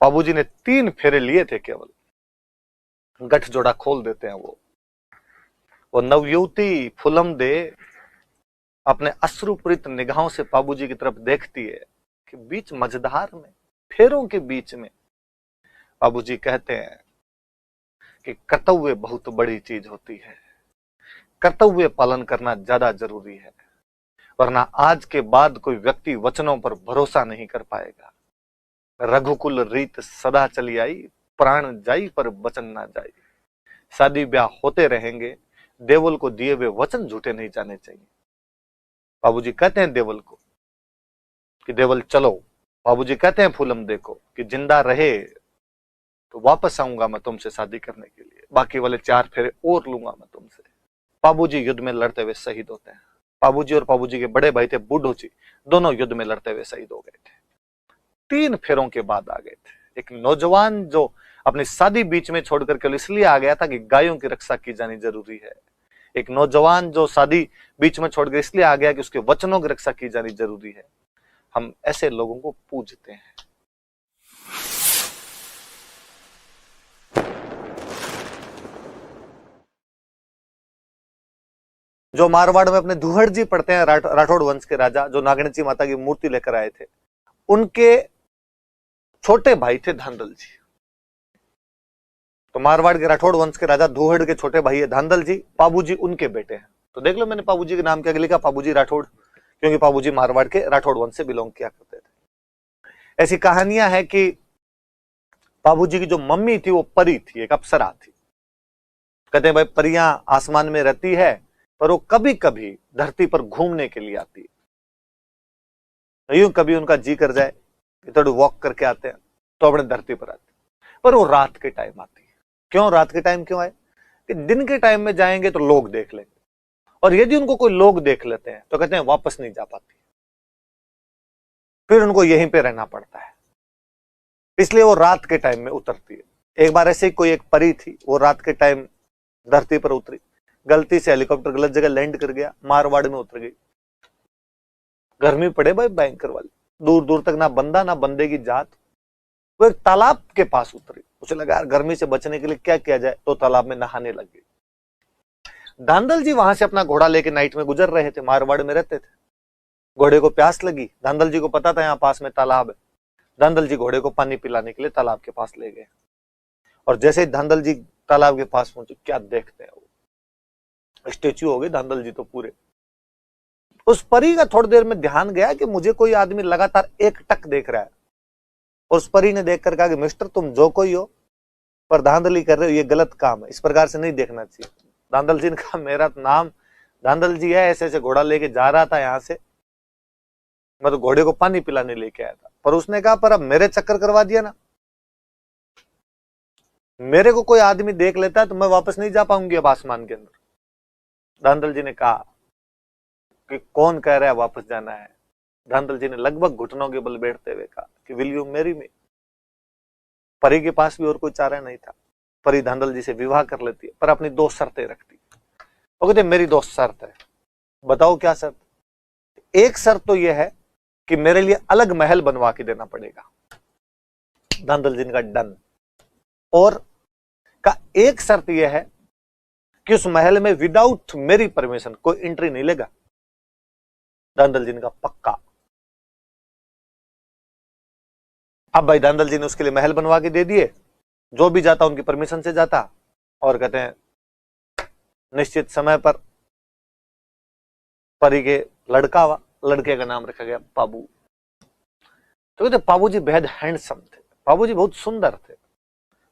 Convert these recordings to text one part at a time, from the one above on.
बाबूजी ने 3 फेरे लिए थे केवल, गठजोड़ा खोल देते हैं वो नवयुवती फुलम दे अपने अश्रुपूरित निगाहों से बाबूजी की तरफ देखती है कि बीच मझधार में, फेरों के बीच में बाबूजी कहते हैं कि कर्तव्य बहुत बड़ी चीज होती है, कर्तव्य पालन करना ज्यादा जरूरी है, वरना आज के बाद कोई व्यक्ति वचनों पर भरोसा नहीं कर पाएगा। रघुकुल रीत सदा चली आई, प्राण जाई पर वचन ना जाई। शादी ब्याह होते रहेंगे, देवल को दिए हुए वचन झूठे नहीं जाने चाहिए। बाबूजी कहते हैं देवल को कि देवल चलो, बाबूजी कहते हैं फूलम देखो कि जिंदा रहे तो वापस आऊंगा मैं तुमसे शादी करने के लिए, बाकी वाले 4 फेरे और लूंगा मैं तुमसे। बाबूजी युद्ध में लड़ते हुए शहीद होते हैं। बाबूजी और बाबूजी के बड़े भाई थे बुड्ढू जी, दोनों युद्ध में लड़ते हुए शहीद हो गए थे। 3 फेरों के बाद आ गए थे। एक नौजवान जो अपनी शादी बीच में छोड़कर केवल इसलिए आ गया था कि गायों की रक्षा की जानी जरूरी है। एक नौजवान जो शादी बीच में छोड़कर इसलिए आ गया कि उसके वचनों की रक्षा की जानी जरूरी है। हम ऐसे लोगों को पूजते हैं। जो मारवाड़ में अपने दुहड़ जी पढ़ते हैं, राठौड़ वंश के राजा जो नागणची माता की मूर्ति लेकर आए थे, उनके छोटे भाई थे धांधल जी। तो मारवाड़ के राठौड़ वंश के राजा दुहड़ के छोटे भाई है धांधल जी, पाबूजी उनके बेटे हैं। तो देख लो मैंने पाबूजी के नाम क्या लिखा, पाबूजी राठौड़, क्योंकि पाबूजी मारवाड़ के राठौड़ वंश से बिलोंग किया करते थे। ऐसी कहानियां हैं कि बाबूजी की जो मम्मी थी वो परी थी, एक अप्सरा थी। कहते हैं भाई परियां आसमान में रहती है पर वो कभी कभी धरती पर घूमने के लिए आती है। यूं कभी उनका जी कर जाए कि थोड़ी वॉक करके आते हैं तो अपने धरती पर आते हैं, पर वो रात के टाइम आती है। क्यों रात के टाइम क्यों आए? कि दिन के टाइम में जाएंगे तो लोग देख लेंगे, और यदि उनको कोई लोग देख लेते हैं तो कहते हैं वापस नहीं जा पाती, फिर उनको यहीं पे रहना पड़ता है। इसलिए वो रात के टाइम में उतरती है। एक बार ऐसे ही कोई एक परी थी, वो रात के टाइम धरती पर उतरी, गलती से हेलीकॉप्टर गलत जगह लैंड कर गया, मारवाड़ में उतर गई। गर्मी पड़े भाई भयंकर वाली, दूर दूर तक ना बंदा ना बंदे की जात। वो एक तालाब के पास उतरी, उसे लगा यार गर्मी से बचने के लिए क्या किया जाए, तो तालाब में नहाने लग गई। धांधल जी वहां से अपना घोड़ा लेके नाइट में गुजर रहे थे, मारवाड़ में रहते थे। घोड़े को प्यास लगी, धांधल जी को पता था यहाँ पास में तालाब है। धांधल जी घोड़े को पानी पिलाने के लिए तालाब के पास ले गए, और जैसे ही धांधल जी तालाब के पास पहुंचे, क्या देखते हैं वो स्टेच्यू हो गए धांधल जी तो पूरे। उस परी का थोड़ी देर में ध्यान गया कि मुझे कोई आदमी लगातार एक टक देख रहा है। उस परी ने देखकर कहा कि मिस्टर तुम जो कोई हो पर धांधली कर रहे हो, ये गलत काम है, इस प्रकार से नहीं देखना चाहिए। धांधल जी ने कहा मेरा नाम धांधल जी है, ऐसे ऐसे घोड़ा लेके जा रहा था यहाँ से, मैं तो घोड़े को पानी पिलाने लेके आया था। पर उसने कहा पर अब मेरे चक्कर करवा दिया ना, मेरे को कोई आदमी देख लेता है तो मैं वापस नहीं जा पाऊंगी अब आसमान के अंदर। धांधल जी ने कहा कि कौन कह रहा है वापस जाना है? धांधल जी ने लगभग घुटनों के बल बैठते हुए कहा कि विल यू मैरी मी। परी के पास भी और कोई चारा नहीं था। परी धांधल जी से विवाह कर लेती है, पर अपनी 2 शर्तें रखती है। वो कहते मेरी 2 शर्त है। बताओ क्या शर्त? एक शर्त तो यह है कि मेरे लिए अलग महल बनवा के देना पड़ेगा। धांधल जी ने कहा डन। और का एक शर्त यह है कि उस महल में विदाउट मेरी परमिशन कोई एंट्री नहीं लेगा। धांधल जी ने कहा पक्का। अब भाई धांधल जी ने उसके लिए महल बनवा के दे दिए, जो भी जाता उनकी परमिशन से जाता। और कहते हैं निश्चित समय पर परी के लड़का हुआ, लड़के का नाम रखा गया बाबू। तो कहते बाबू जी बेहद हैंडसम थे, बाबू जी बहुत सुंदर थे।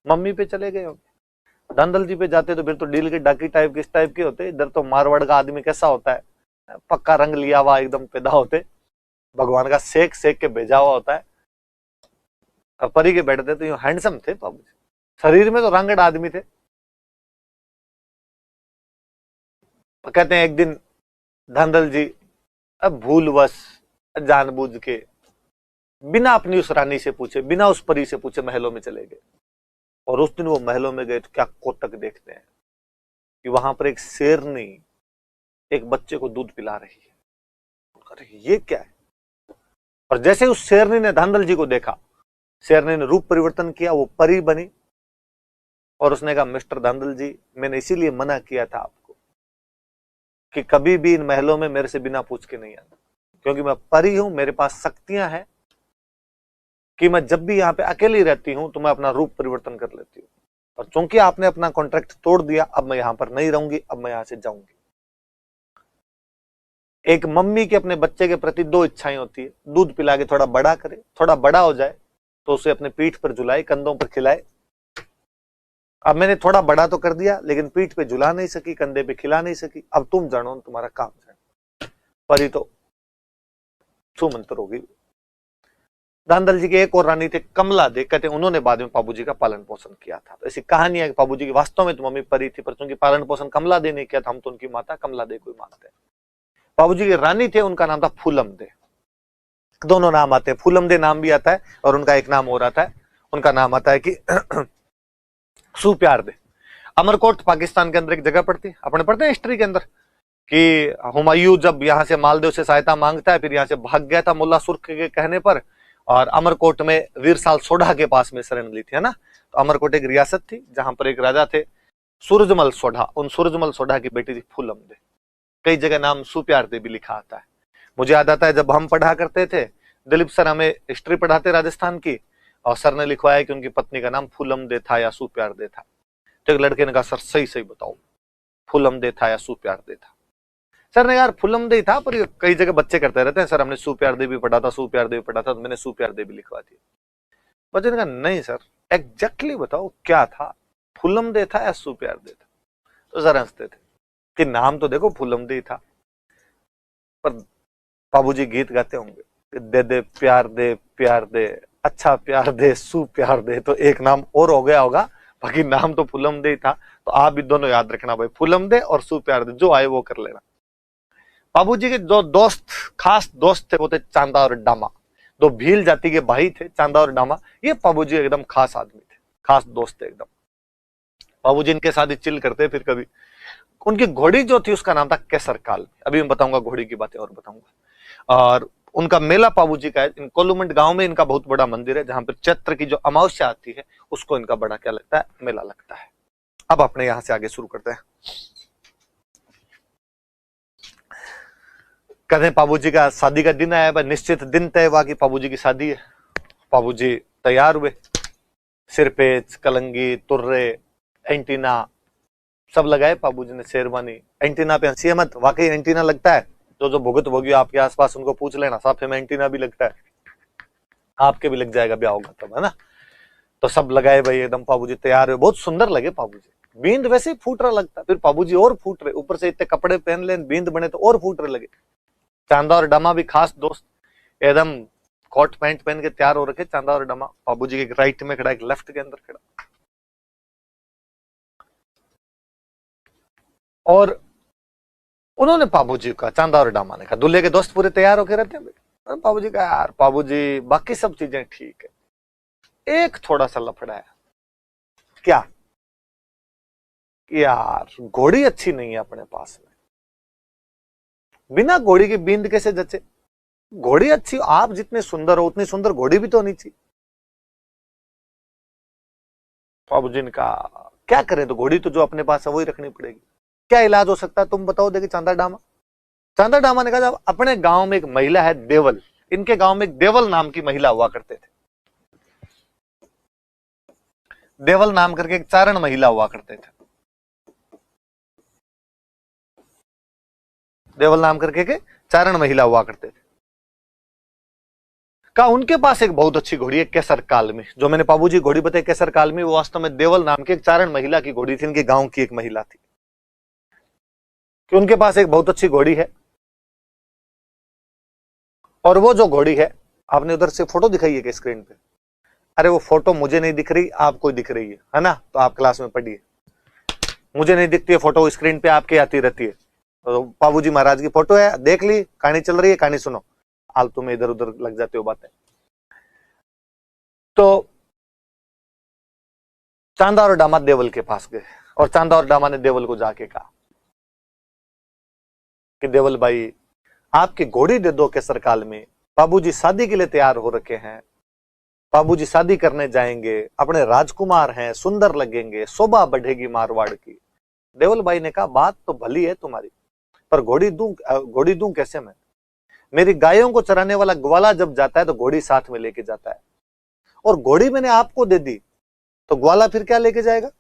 मम्मी पे चले गए होंगे, धांधल जी पे जाते तो फिर तो डील के डाकी टाइप के इस टाइप के होते। इधर तो मारवाड़ का आदमी कैसा होता है, पक्का रंग लिया हुआ एकदम पैदा होते, भगवान का सेक सेक के भेजा हुआ होता है। और परी के बैठते तो यूं हैंडसम थे बाबू जी, शरीर में तो रंगड़ आदमी थे। कहते हैं एक दिन धांधल जी अब भूलवश जानबूझ के बिना अपनी उस रानी से पूछे, बिना उस परी से पूछे महलों में चले गए। और उस दिन वो महलों में गए तो क्या कोतक देखते हैं कि वहां पर एक शेरनी एक बच्चे को दूध पिला रही है। ये क्या है? और जैसे उस शेरनी ने धांधल जी को देखा शेरनी ने रूप परिवर्तन किया, वो परी बनी और उसने कहा मिस्टर धांधल जी, मैंने इसीलिए मना किया था आपको कि कभी भी इन महलों में मेरे से बिना पूछ के नहीं आना, क्योंकि मैं परी हूं, मेरे पास शक्तियां हैं कि मैं जब भी यहाँ पे अकेली रहती हूं तो मैं अपना रूप परिवर्तन कर लेती हूँ। और चूंकि आपने अपना कॉन्ट्रैक्ट तोड़ दिया, अब मैं यहां पर नहीं रहूंगी, अब मैं यहां से जाऊंगी। एक मम्मी के अपने बच्चे के प्रति दो इच्छाएं होती है, दूध पिला के थोड़ा बड़ा करे, थोड़ा बड़ा हो जाए तो उसे अपने पीठ पर झुलाए, कंधों पर खिलाए। अब मैंने थोड़ा बड़ा तो कर दिया, लेकिन पीठ पे झुला नहीं सकी, कंधे पे खिला नहीं सकी, अब तुम जानो, तुम्हारा काम जानो। परी तो सुमंत्र होगी। धांधल जी के एक और रानी थे कमला दे, कहते उन्होंने बाद में पाबू जी का पालन पोषण किया था। तो ऐसी कहानी है कि पाबू जी की वास्तव में तो मम्मी परी थी, पर चूंकि पालन पोषण कमला दे ने किया था, हम तो उनकी माता कमला दे को मानते हैं। पाबू जी की रानी थे, उनका नाम था फूलम दे। दोनों नाम आते हैं, फूलम दे नाम भी आता है और उनका एक नाम और आता है, उनका नाम आता है कि सुप्यार दे। अमरकोट पाकिस्तान के अंदर एक जगह पड़ती है, अपने पढ़ते हैं हिस्ट्री के अंदर कि हुमायूं जब यहां से मालदेव से सहायता मांगता है, फिर यहां से भाग गया था मुल्ला सुर्ख के कहने पर, और अमरकोट में वीरसाल सोढ़ा के पास में शरण ली थी, है ना। तो अमरकोट एक रियासत थी जहां पर एक राजा थे सूरजमल सोढ़ा, उन सूरजमल सोढ़ा की बेटी थी फूलम दे। कई जगह नाम सुप्यार दे भी लिखा आता है। मुझे याद आता है जब हम पढ़ा करते थे, दिलीप सर हमें हिस्ट्री पढ़ाते राजस्थान की, और सर ने लिखवाया कि उनकी पत्नी का नाम फूलम दे था या सुप्यार दे था। तो एक लड़के ने कहा सर सही सही बताओ, फूलम दे था या सुप्यार दे था। सर ने यार फूलम दे था, पर कई जगह बच्चे करते रहते हैं सर हमने सुप्यार दे भी पढ़ा था, सुप्यार दे भी पढ़ा था, तो मैंने सुप्यार दे भी लिखवा दिया। बच्चे ने कहा नहीं सर एग्जैक्टली बताओ क्या था, फूलम दे था या सुप्यार दे था। तो सर हंसते थे कि नाम तो देखो फूलम दे था, पर बाबूजी गीत गाते होंगे दे दे प्यार दे अच्छा प्यार दे सुप्यार दे, तो एक नाम और हो गया होगा, बाकी नाम तो फूलम दे था। तो आप भी दोनों याद रखना भाई, फूलम दे और सुप्यार दे, जो आए वो कर लेना। बाबूजी के दो दोस्त, खास दोस्त थे, वो थे चांदा और डामा। दो भील जाति के भाई थे, चांदा और डामा। ये बाबूजी एकदम खास आदमी थे, खास दोस्त थे एकदम। बाबूजी इनके साथ ही चिल करते फिर कभी। उनकी घोड़ी जो थी उसका नाम था केसर काल। अभी मैं बताऊंगा घोड़ी की बातें और बताऊंगा। और उनका मेला बाबूजी का है, इन कोलूमंड गांव में इनका बहुत बड़ा मंदिर है, जहां पर चैत्र की जो अमावस्या आती है उसको इनका बड़ा क्या लगता है, मेला लगता है। अब अपने यहां से आगे शुरू करते हैं। कहते हैं बाबूजी का शादी का दिन आया, निश्चित दिन तय हुआ कि बाबूजी की शादी है। बाबूजी तैयार हुए, सिर पे कलंगी, तुर्रे, एंटीना सब लगाए बाबूजी ने, शेरवानी। एंटीना पे हंसी मत, वाकई एंटीना लगता है। जो भुगत भोगी आपके आसपास उनको पूछ लेना, साफे में एंटीना भी लगता है, आपके भी लग जाएगा ब्याह होगा तब, है ना। तो सब लगाए भाई, एकदम बाबूजी तैयार हुए, बहुत सुंदर लगे बाबूजी। बींद वैसे ही फूट रहा लगता, फिर बाबूजी और फूट रहे, ऊपर से इतने कपड़े पहन ले, बींद बने तो और फूट रहे लगे। चांदा और डमा भी खास दोस्त, एकदम कोट पैंट पहन के तैयार हो रखे चांदा और डमा। बाबूजी के एक राइट में खड़ा, एक लेफ्ट के अंदर खड़ा। और उन्होंने बाबूजी का, चांदा और डामा ने कहा, दूल्हे के दोस्त पूरे तैयार होके रहते हैं। बाबूजी का यार बाबूजी बाकी सब चीजें ठीक है, एक थोड़ा सा लफड़ा है। क्या यार, घोड़ी अच्छी नहीं है अपने पास में, बिना घोड़ी के बींद कैसे जचे। घोड़ी अच्छी, आप जितने सुंदर हो उतनी सुंदर घोड़ी भी तो होनी चाहिए। बाबूजी ने कहा क्या करें, तो घोड़ी तो जो अपने पास है वही रखनी पड़ेगी। क्या इलाज हो सकता है तुम बताओ, देखिए चांदा डामा। चांदा डामा ने कहा जब अपने गांव में एक महिला है देवल, इनके गांव में एक देवल नाम की महिला हुआ करते थे। देवल नाम करके एक चारण महिला हुआ करते थे। देवल नाम करके के चारण महिला हुआ करते थे। कहा उनके पास एक बहुत अच्छी घोड़ी है केसर काल में। जो मैंने बाबूजी घोड़ी बताई केसर काल में, वो वास्तव में देवल नाम की एक चारण महिला की घोड़ी थी, इनके गांव की एक महिला थी, कि उनके पास एक बहुत अच्छी घोड़ी है। और वो जो घोड़ी है, आपने उधर से फोटो दिखाई है कि स्क्रीन पे? अरे वो फोटो मुझे नहीं दिख रही, आपको दिख रही है ना, तो आप क्लास में पढ़िए। मुझे नहीं दिखती है फोटो, स्क्रीन पे आपके आती रहती है। तो बाबूजी महाराज की फोटो है, देख ली, कहानी चल रही है, कहानी सुनो। आलतू में इधर उधर लग जाते हो बातें। तो चांदा और डामा देवल के पास गए, और चांदा और डामा ने देवल को जाके कहा कि देवल भाई आपकी घोड़ी दे दो केसर काल में, बाबूजी शादी के लिए तैयार हो रखे हैं, बाबूजी शादी करने जाएंगे, अपने राजकुमार हैं, सुंदर लगेंगे, शोभा बढ़ेगी मारवाड़ की। देवल भाई ने कहा बात तो भली है तुम्हारी, पर घोड़ी दूं कैसे मैं? मेरी गायों को चराने वाला ग्वाला जब जाता है तो घोड़ी साथ में लेके जाता है, और घोड़ी मैंने आपको दे दी तो ग्वाला फिर क्या लेके जाएगा?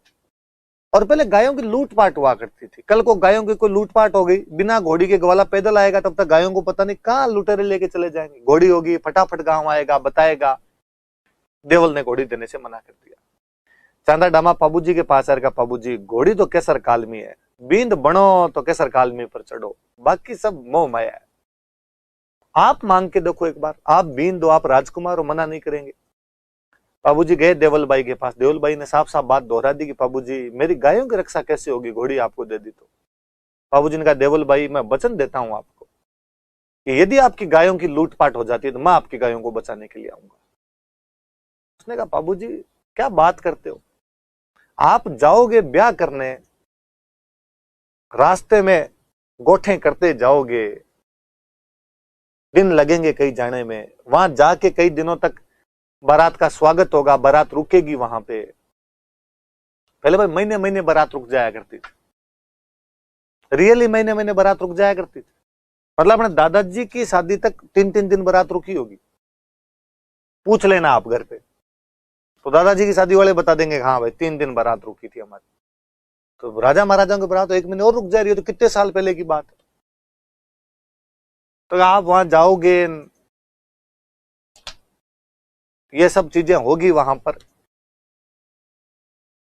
और पहले गायों की लूटपाट हुआ करती थी, कल को गायों की कोई लूटपाट हो गई, बिना घोड़ी के ग्वाला पैदल आएगा, तब तक गायों को पता नहीं कहां लुटेरे लेके चले जाएंगे। घोड़ी होगी, फटाफट गांव आएगा, बताएगा। देवल ने घोड़ी देने से मना कर दिया। चांदा डामा पाबूजी के पास आएगा, पाबूजी घोड़ी तो केसर कालमी है, बींद बनो तो केसर कालमी पर चढ़ो, बाकी सब मोह माया है। आप मांग के देखो एक बार, आप बींद दो, आप राजकुमार हो, मना नहीं करेंगे। बाबूजी गए देवल भाई के पास, देवल भाई ने साफ साफ बात दोहरा दी कि बाबूजी मेरी गायों की रक्षा कैसे होगी, घोड़ी आपको दे दी तो। बाबूजी ने कहा देवल भाई मैं वचन देता हूं आपको कि यदि आपकी गायों की लूटपाट हो जाती है तो मैं आपकी गायों को बचाने के लिए आऊंगा। उसने कहा बाबूजी क्या बात करते हो, आप जाओगे ब्याह करने, रास्ते में गोठे करते जाओगे, दिन लगेंगे कहीं जाने में, वहां जाके कई दिनों तक बारात का स्वागत होगा, बारात रुकेगी वहां पे। पहले भाई महीने महीने बारात रुक जाया करती थी, रियली महीने महीने बारात रुक जाया करती थी। मतलब अपने दादाजी की शादी तक 3-3 दिन बारात रुकी होगी, पूछ लेना आप घर पे, तो दादाजी की शादी वाले बता देंगे हाँ भाई 3 दिन बारात रुकी थी हमारी। तो राजा महाराजाओं की बारात तो 1 महीने और रुक जा रही है, तो कितने साल पहले की बात है। तो आप वहां जाओगे, ये सब चीजें होगी, वहां पर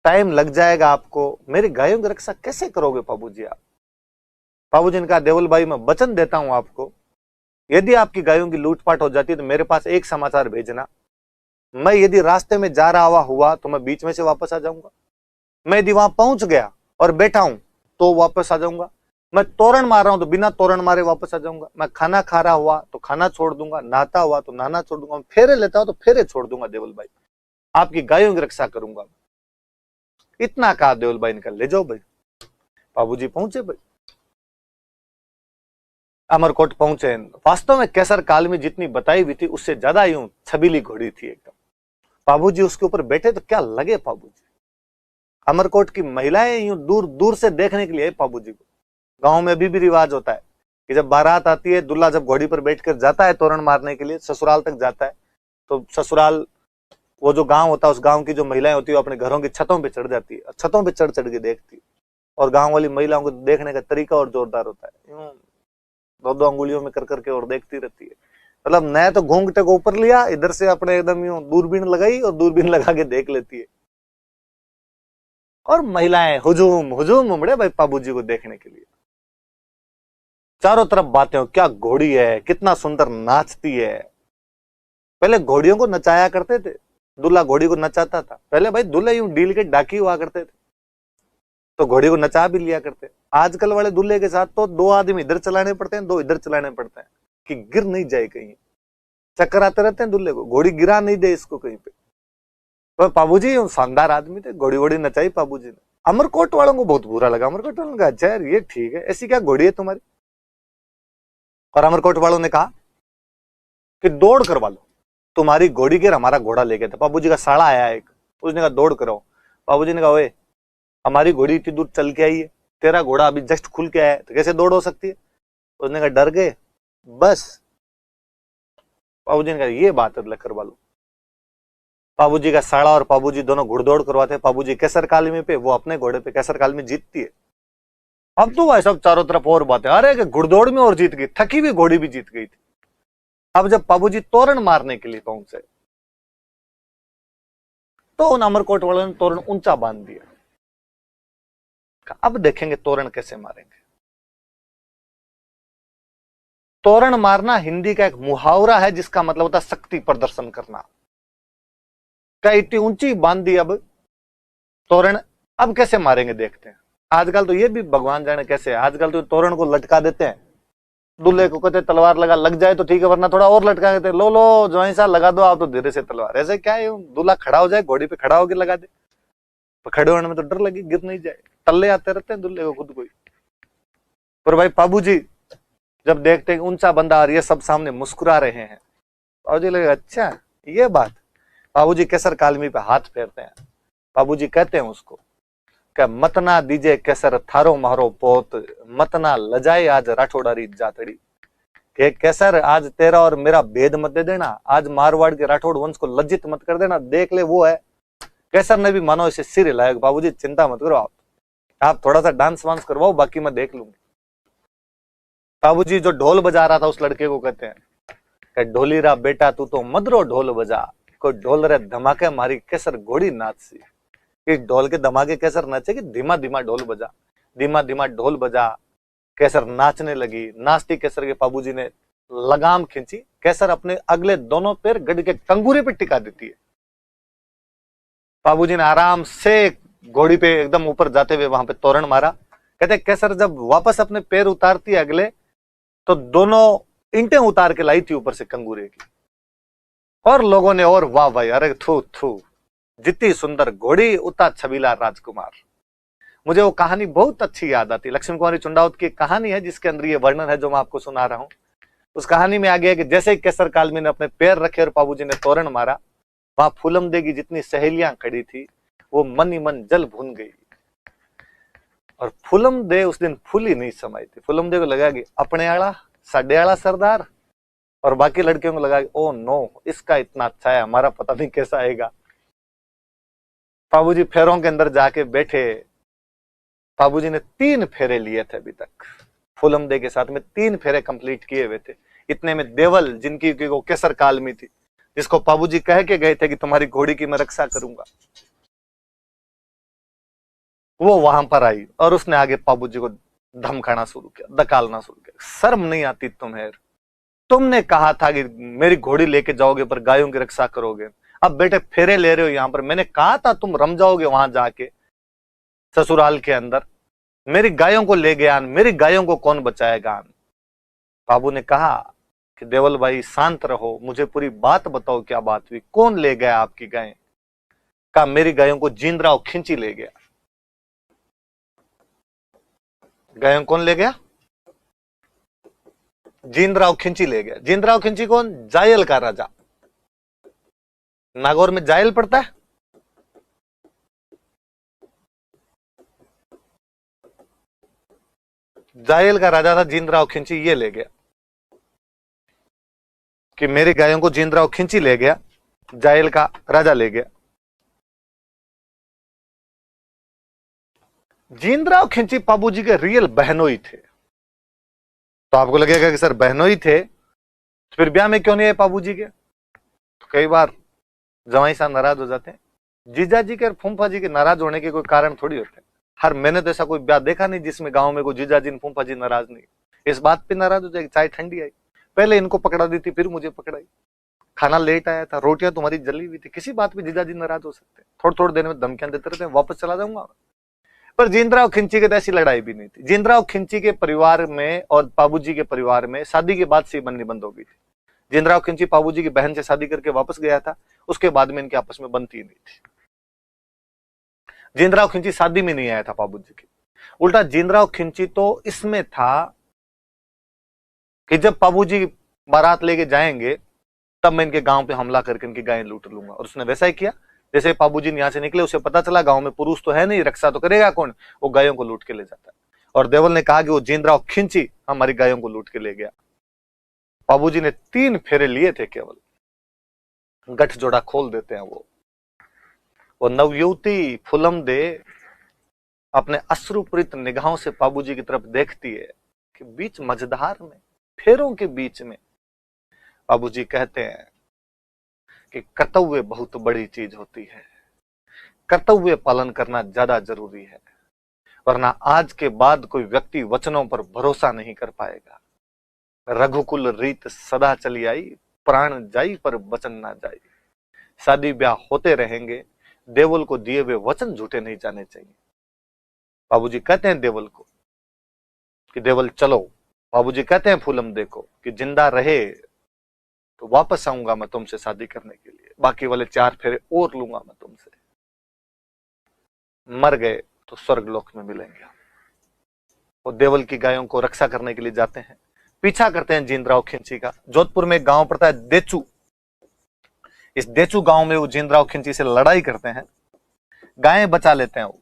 टाइम लग जाएगा आपको, मेरी गायों की रक्षा कैसे करोगे बाबूजी आप? बाबूजी ने कहा देवल भाई मैं वचन देता हूं आपको, यदि आपकी गायों की लूटपाट हो जाती है तो मेरे पास एक समाचार भेजना, मैं यदि रास्ते में जा रहा हुआ तो मैं बीच में से वापस आ जाऊंगा, मैं यदि वहां पहुंच गया और बैठा हूं तो वापस आ जाऊंगा, मैं तोरण मार रहा हूं तो बिना तोरण मारे वापस आ जाऊंगा, मैं खाना खा रहा हुआ तो खाना छोड़ दूंगा, नहाता हुआ तो नहाना छोड़ दूंगा, फेरे लेता हूं तो फेरे छोड़ दूंगा, देवल भाई आपकी गायों की रक्षा करूंगा। इतना कहा देवल भाई ने कहा ले जाओ भाई। बाबूजी पहुंचे भाई, अमरकोट पहुंचे। वास्तव में केसर काल में जितनी बताई हुई थी उससे ज्यादा यूं छबीली घोड़ी थी एकदम। बाबूजी उसके ऊपर बैठे तो क्या लगे बाबूजी, अमरकोट की महिलाएं यूं दूर दूर से देखने के लिए बाबूजी को। गांव में अभी भी रिवाज होता है कि जब बारात आती है, दूल्हा जब घोड़ी पर बैठकर जाता है तोरण मारने के लिए, ससुराल तक जाता है, तो ससुराल वो जो गांव होता है उस गांव की जो महिलाएं होती है वो अपने घरों की छतों पे चढ़ जाती है, छतों पे चढ़ चढ़ के देखती है, और गांव वाली महिलाओं को देखने का तरीका और जोरदार होता है, यूं 2-2 अंगुलियों में कर करके और देखती रहती है। मतलब नया तो घूंघटे को ऊपर लिया, इधर से अपने एकदम यूं दूरबीन लगाई और दूरबीन लगा के देख लेती है, और महिलाएं हुजूम हुजूम उमड़े भाई बाबूजी को देखने के लिए। चारों तरफ बातें हो, क्या घोड़ी है, कितना सुंदर नाचती है। पहले घोड़ियों को नचाया करते थे, दूल्हा घोड़ी को नचाता था। पहले भाई दूल्हे यूं डील के डाकी हुआ करते थे तो घोड़ी को नचा भी लिया करते। आजकल वाले दूल्हे के साथ तो 2 आदमी इधर चलाने पड़ते हैं, 2 इधर चलाने पड़ते हैं कि गिर नहीं जाए कहीं, चक्कर आते रहते हैं दूल्हे को, घोड़ी गिरा नहीं दे इसको कहीं पे। तो बाबूजी शानदार आदमी थे, घोड़ी वोड़ी नचाई बाबूजी ने। अमरकोट वालों को बहुत बुरा लगा, अमरकोट वालों ने कहा अच्छा यार ये ठीक है, ऐसी क्या घोड़ी है तुम्हारी। और अमरकोट वालों ने कहा कि दौड़ करवा लो, तुम्हारी घोड़ी के हमारा घोड़ा ले गया था। बाबूजी का साड़ा आया एक, उसने कहा दौड़ कराओ। बाबूजी ने कहा ओए हमारी घोड़ी इतनी दूर चल के आई है, तेरा घोड़ा अभी जस्ट खुल के आया है, तो कैसे दौड़ हो सकती है। उसने कहा डर गए बस। बाबूजी ने कहा ये बात है करवा लो। बाबूजी का साड़ा और बाबूजी दोनों घुड़दौड़ करवाते। बाबूजी केसर कालमी पे, वो अपने घोड़े पे, केसर कालमी जीतती है। अब तो भाई सब चारों तरफ और बातें, अरे घुड़दौड़ में और जीत गई, थकी हुई घोड़ी भी जीत गई थी। अब जब बाबूजी तोरण मारने के लिए पहुंचे तो उन अमरकोट वालों ने तोरण ऊंचा बांध दिया। अब देखेंगे तोरण कैसे मारेंगे। तोरण मारना हिंदी का एक मुहावरा है जिसका मतलब होता है शक्ति प्रदर्शन करना। क्या इतनी ऊंची बांध दी अब तोरण, अब कैसे मारेंगे देखते हैं। आजकल तो ये भी भगवान जाने कैसे है, आजकल तो तोरण को लटका देते हैं, दूल्हे को कहते तलवार लग जाए तो ठीक है, वरना थोड़ा और लटका देते, लो जो सा लगा दो आप तो धीरे से तलवार। ऐसे क्या है, दूल्हा खड़ा हो जाए घोड़ी पे, खड़ा होकर लगा दे, तो खड़े होने में तो डर लगे गिर नहीं जाए, टल्ले आते रहते हैं दूल्हे को खुद को ही। पर भाई बाबूजी जब देखते हैं ऊंचा बंदा और ये सब सामने मुस्कुरा रहे हैं, बाबूजी लगे अच्छा ये बात। बाबूजी केसर कालमी पे हाथ फेरते हैं। बाबूजी कहते हैं उसको कि मत ना दीजे केसर थारो मारो पोत, मत ना लजाए आज राठौड़ारी जातड़ी। कि केसर आज तेरा और मेरा भेद मत दे देना, आज मारवाड़ के राठौड़ वंश को लज्जित मत कर देना, देख ले वो है। केसर ने भी मानो इसे सिर हिलाया, बाबूजी चिंता मत करो, आप थोड़ा सा डांस वांस करवाओ, बाकी मैं देख लूंगी। बाबूजी जो ढोल बजा रहा था उस लड़के को कहते हैं कि ढोली रा बेटा तू तो मदरो ढोल बजा, कोई ढोल रे धमाके मारी केसर घोड़ी नाची। कि ढोल के धमाके केसर नाचे कि धीमा धीमा ढोल बजा, धीमा धीमा ढोल बजा। केसर नाचने लगी, नाचती केसर के बाबूजी ने लगाम खींची, केसर अपने अगले दोनों पैर गढ़ के कंगूरे पे टिका देती है। बाबूजी ने आराम से घोड़ी पे एकदम ऊपर जाते हुए वहां पे तोरण मारा। कहते केसर जब वापस अपने पैर उतारती है अगले, तो दोनों ईंटें उतार के लाई थी ऊपर से कंगूरे की। और लोगों ने और वाह भाई, अरे थू थू, जितनी सुंदर घोड़ी उतना छबीला राजकुमार। मुझे वो कहानी बहुत अच्छी याद आती है, लक्ष्मी कुमारी चुंडावत की कहानी है जिसके अंदर ये वर्णन है जो मैं आपको सुना रहा हूं। उस कहानी में आ गया कि जैसे ही केसर कालमी ने अपने पैर रखे और बाबूजी ने तोरण मारा, वहां फूलमदे की जितनी सहेलियां खड़ी थी वो मन ही मन जल भून गई। और फूलमदे उस दिन फूली नहीं समाई थी। फूलमदे को लगा कि अपने आला साडे आला सरदार, और बाकी लड़कियों को लगा कि ओ नो, इसका इतना अच्छा है, हमारा पता नहीं कैसा आएगा। बाबूजी फेरों के अंदर जाके बैठे। बाबूजी ने 3 फेरे लिए थे अभी तक, फूलमदे के साथ में 3 फेरे कंप्लीट किए हुए थे। इतने में देवल, जिनकी वो केसर कालमी थी, जिसको बाबूजी कह के गए थे कि तुम्हारी घोड़ी की मैं रक्षा करूंगा, वो वहां पर आई और उसने आगे बाबूजी को धमकाना शुरू किया, दकालना शुरू किया। शर्म नहीं आती तुम्हें? तुमने कहा था कि मेरी घोड़ी लेके जाओगे पर गायों की रक्षा करोगे, अब बेटे फेरे ले रहे हो यहां पर। मैंने कहा था तुम रम जाओगे वहां जाके ससुराल के अंदर, मेरी गायों को ले गया, मेरी गायों को कौन बचाएगा? बाबू ने कहा कि देवल भाई शांत रहो, मुझे पूरी बात बताओ, क्या बात हुई, कौन ले गया आपकी गायें? कहा मेरी गायों को जींदराव खिंची ले गया। गायों कौन ले गया? जींदराव खिंची ले गया। जींदराव खिंची कौन? जायल का राजा। नागौर में जायल पड़ता है, जायल का राजा था जींदराव खिंची, ये ले गया कि मेरी गायों को जींदराव खिंची ले गया, जायल का राजा ले गया। जींदराव खिंची बाबूजी के रियल बहनोई थे। तो आपको लगेगा कि सर बहनोई थे तो फिर ब्याह में क्यों नहीं आए बाबूजी के? तो कई बार जवाई साहब नाराज हो जाते हैं। जीजा जी के और फूफा जी के नाराज होने के कोई कारण थोड़ी होते हैं। हर मैंने तो ऐसा कोई ब्याह देखा नहीं जिसमें गांव में कोई जीजा जी फूफा जी नाराज नहीं। इस बात पे नाराज हो जाएगी, चाय ठंडी आई, पहले इनको पकड़ा दी थी फिर मुझे पकड़ाई, खाना लेट आया था, रोटियां तुम्हारी जली हुई थी, किसी बात पे जीजा जी नाराज हो सकते हैं। थोड़ी थोड़ी देर में धमकियां देते रहते हैं, वापस चला जाऊंगा। पर जींदराव खिंची के तो ऐसी लड़ाई भी नहीं थी। जींदराव खिंची के परिवार में और बाबूजी के परिवार में शादी के बाद से बननी बंद हो गई थी। जींदराव खिंची बाबूजी की बहन से शादी करके वापस गया था, उसके बाद में इनके आपस में बनती ही नहीं थी। जींदराव खिंची शादी में नहीं आया था बाबूजी की, उल्टा जींदराव खिंची तो इसमें था कि जब बाबूजी बारात लेके जाएंगे तब मैं इनके गांव पे हमला करके इनकी गायें लूट लूंगा। और उसने वैसा ही किया। जैसे बाबूजी यहाँ से निकले उसे पता चला गांव में पुरुष तो है नहीं, रक्षा तो करेगा कौन, वो गायों को लूट के ले जाता है। और देवल ने कहा कि वो जींदराव खिंची हमारी गायों को लूट के ले गया। बाबूजी ने 3 फेरे लिए थे केवल, गठजोड़ा खोल देते हैं वो नवयुवती फूलमदे अपने अश्रुपूरित निगाहों से बाबूजी की तरफ देखती है कि बीच मझधार में, फेरों के बीच में बाबूजी कहते हैं कि कर्तव्य बहुत बड़ी चीज होती है, कर्तव्य पालन करना ज्यादा जरूरी है, वरना आज के बाद कोई व्यक्ति वचनों पर भरोसा नहीं कर पाएगा। रघुकुल रीत सदा चली आई, प्राण जाई पर वचन ना जाई। शादी ब्याह होते रहेंगे, देवल को दिए हुए वचन झूठे नहीं जाने चाहिए। बाबूजी कहते हैं देवल को कि देवल चलो। बाबूजी कहते हैं फूलमदे को कि जिंदा रहे तो वापस आऊंगा मैं तुमसे शादी करने के लिए, बाकी वाले 4 फेरे और लूंगा मैं तुमसे। मर गए तो स्वर्गलोक में मिलेंगे। वो देवल की गायों को रक्षा करने के लिए जाते हैं, पीछा करते हैं जींदराव खिंची का। जोधपुर में एक गांव पड़ता है देचू, इस देचू गांव में वो जिंदराव खिंची से लड़ाई करते हैं, गायें बचा लेते हैं, वो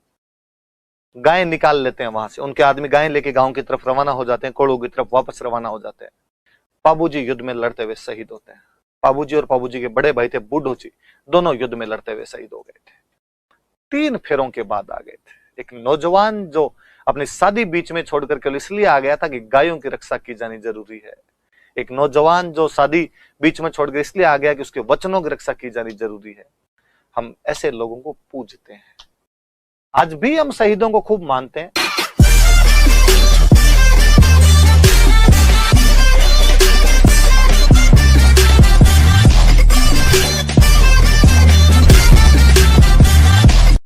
गायें निकाल लेते हैं वहां से, उनके आदमी गायें लेके गांव की तरफ रवाना हो जाते हैं, कोड़ू की तरफ वापस रवाना हो जाते हैं। पाबूजी युद्ध में लड़ते हुए शहीद होते हैं। पाबूजी और पाबूजी के बड़े भाई थे बुड्ढू जी, दोनों युद्ध में लड़ते हुए शहीद हो गए थे। 3 फेरों के बाद आ गए थे। एक नौजवान जो अपनी शादी बीच में छोड़कर केवल इसलिए आ गया था कि गायों की रक्षा की जानी जरूरी है। एक नौजवान जो शादी बीच में छोड़कर इसलिए आ गया कि उसके वचनों की रक्षा की जानी जरूरी है। हम ऐसे लोगों को पूजते हैं। आज भी हम शहीदों को खूब मानते हैं।